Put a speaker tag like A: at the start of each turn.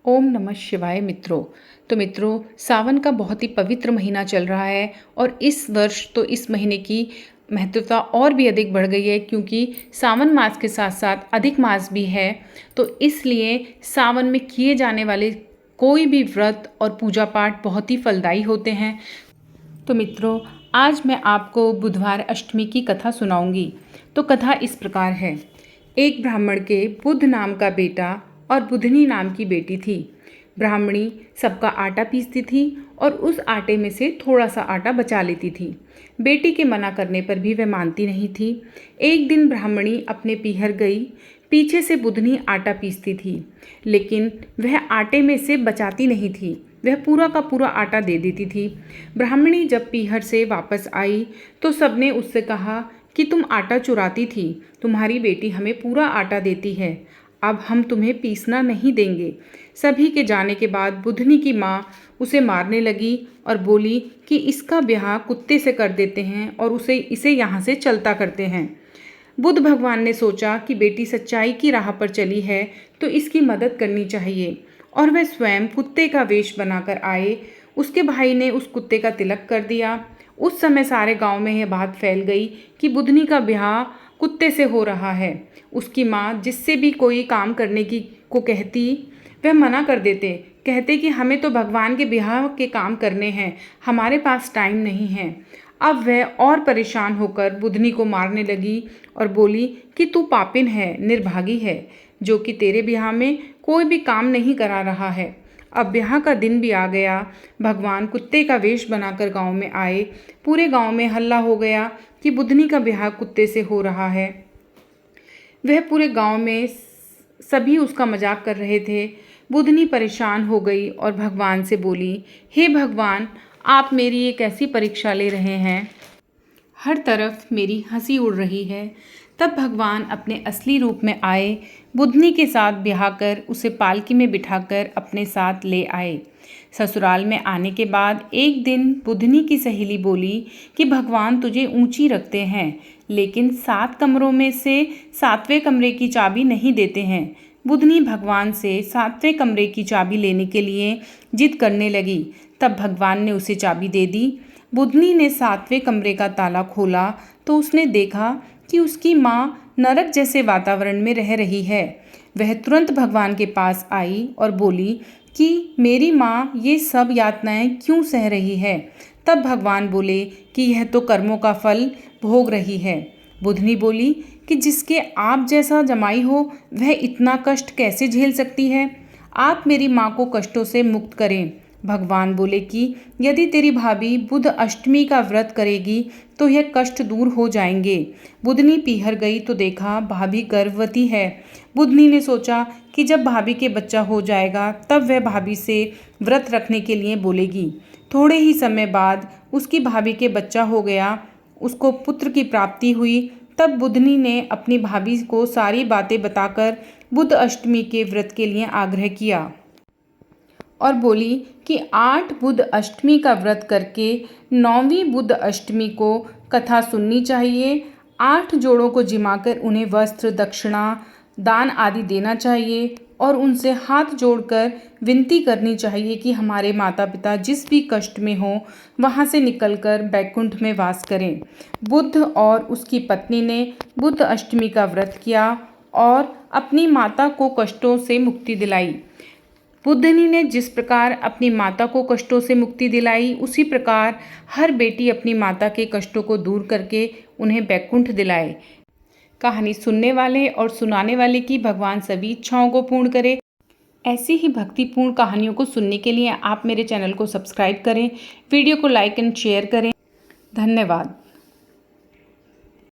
A: ओम नमः शिवाय मित्रों। तो मित्रों, सावन का बहुत ही पवित्र महीना चल रहा है और इस वर्ष तो इस महीने की महत्वता और भी अधिक बढ़ गई है, क्योंकि सावन मास के साथ साथ अधिक मास भी है। तो इसलिए सावन में किए जाने वाले कोई भी व्रत और पूजा पाठ बहुत ही फलदायी होते हैं। तो मित्रों, आज मैं आपको बुधवार अष्टमी की कथा सुनाऊंगी। तो कथा इस प्रकार है। एक ब्राह्मण के बुध नाम का बेटा और बुधनी नाम की बेटी थी। ब्राह्मणी सबका आटा पीसती थी और उस आटे में से थोड़ा सा आटा बचा लेती थी। बेटी के मना करने पर भी वह मानती नहीं थी। एक दिन ब्राह्मणी अपने पीहर गई। पीछे से बुधनी आटा पीसती थी, लेकिन वह आटे में से बचाती नहीं थी। वह पूरा का पूरा आटा दे देती थी। ब्राह्मणी जब पीहर से वापस आई तो सबने उससे कहा कि तुम आटा चुराती थी, तुम्हारी बेटी हमें पूरा आटा देती है, अब हम तुम्हें पीसना नहीं देंगे। सभी के जाने के बाद बुधनी की माँ उसे मारने लगी और बोली कि इसका ब्याह कुत्ते से कर देते हैं और इसे यहाँ से चलता करते हैं। बुध भगवान ने सोचा कि बेटी सच्चाई की राह पर चली है तो इसकी मदद करनी चाहिए, और वह स्वयं कुत्ते का वेश बनाकर आए। उसके भाई ने उस कुत्ते का तिलक कर दिया। उस समय सारे गांव में यह बात फैल गई कि बुधनी का ब्याह कुत्ते से हो रहा है। उसकी माँ जिससे भी कोई काम करने की को कहती, वह मना कर देते, कहते कि हमें तो भगवान के ब्याह के काम करने हैं, हमारे पास टाइम नहीं है। अब वह और परेशान होकर बुधनी को मारने लगी और बोली कि तू पापिन है, निर्भागी है, जो कि तेरे ब्याह में कोई भी काम नहीं करा रहा है। अब ब्याह का दिन भी आ गया। भगवान कुत्ते का वेश बनाकर गांव में आए। पूरे गांव में हल्ला हो गया कि बुधनी का ब्याह कुत्ते से हो रहा है। वह पूरे गांव में सभी उसका मजाक कर रहे थे। बुधनी परेशान हो गई और भगवान से बोली, हे भगवान, आप मेरी एक ऐसी परीक्षा ले रहे हैं, हर तरफ मेरी हंसी उड़ रही है। तब भगवान अपने असली रूप में आए। बुधनी के साथ ब्याह कर उसे पालकी में बिठाकर अपने साथ ले आए। ससुराल में आने के बाद एक दिन बुधनी की सहेली बोली कि भगवान तुझे ऊंची रखते हैं, लेकिन 7 कमरों में से 7वें कमरे की चाबी नहीं देते हैं। बुधनी भगवान से 7वें कमरे की चाबी लेने के लिए जिद करने लगी। तब भगवान ने उसे चाबी दे दी। बुधनी ने 7वें कमरे का ताला खोला तो उसने देखा कि उसकी माँ नरक जैसे वातावरण में रह रही है। वह तुरंत भगवान के पास आई और बोली कि मेरी माँ ये सब यातनाएं क्यों सह रही है। तब भगवान बोले कि यह तो कर्मों का फल भोग रही है। बुधनी बोली कि जिसके आप जैसा जमाई हो वह इतना कष्ट कैसे झेल सकती है, आप मेरी माँ को कष्टों से मुक्त करें। भगवान बोले कि यदि तेरी भाभी बुध अष्टमी का व्रत करेगी तो यह कष्ट दूर हो जाएंगे। बुधनी पीहर गई तो देखा भाभी गर्भवती है। बुधनी ने सोचा कि जब भाभी के बच्चा हो जाएगा तब वह भाभी से व्रत रखने के लिए बोलेगी। थोड़े ही समय बाद उसकी भाभी के बच्चा हो गया, उसको पुत्र की प्राप्ति हुई। तब बुधनी ने अपनी भाभी को सारी बातें बताकर बुध अष्टमी के व्रत के लिए आग्रह किया और बोली कि 8 बुध अष्टमी का व्रत करके 9वीं बुध अष्टमी को कथा सुननी चाहिए। 8 जोड़ों को जिमाकर उन्हें वस्त्र, दक्षिणा, दान आदि देना चाहिए और उनसे हाथ जोड़कर विनती करनी चाहिए कि हमारे माता पिता जिस भी कष्ट में हो वहाँ से निकलकर बैकुंठ में वास करें। बुद्ध और उसकी पत्नी ने बुध अष्टमी का व्रत किया और अपनी माता को कष्टों से मुक्ति दिलाई। बुधनी ने जिस प्रकार अपनी माता को कष्टों से मुक्ति दिलाई, उसी प्रकार हर बेटी अपनी माता के कष्टों को दूर करके उन्हें बैकुंठ दिलाए। कहानी सुनने वाले और सुनाने वाले की भगवान सभी इच्छाओं को पूर्ण करे। ऐसी ही भक्तिपूर्ण कहानियों को सुनने के लिए आप मेरे चैनल को सब्सक्राइब करें, वीडियो को लाइक एंड शेयर करें। धन्यवाद।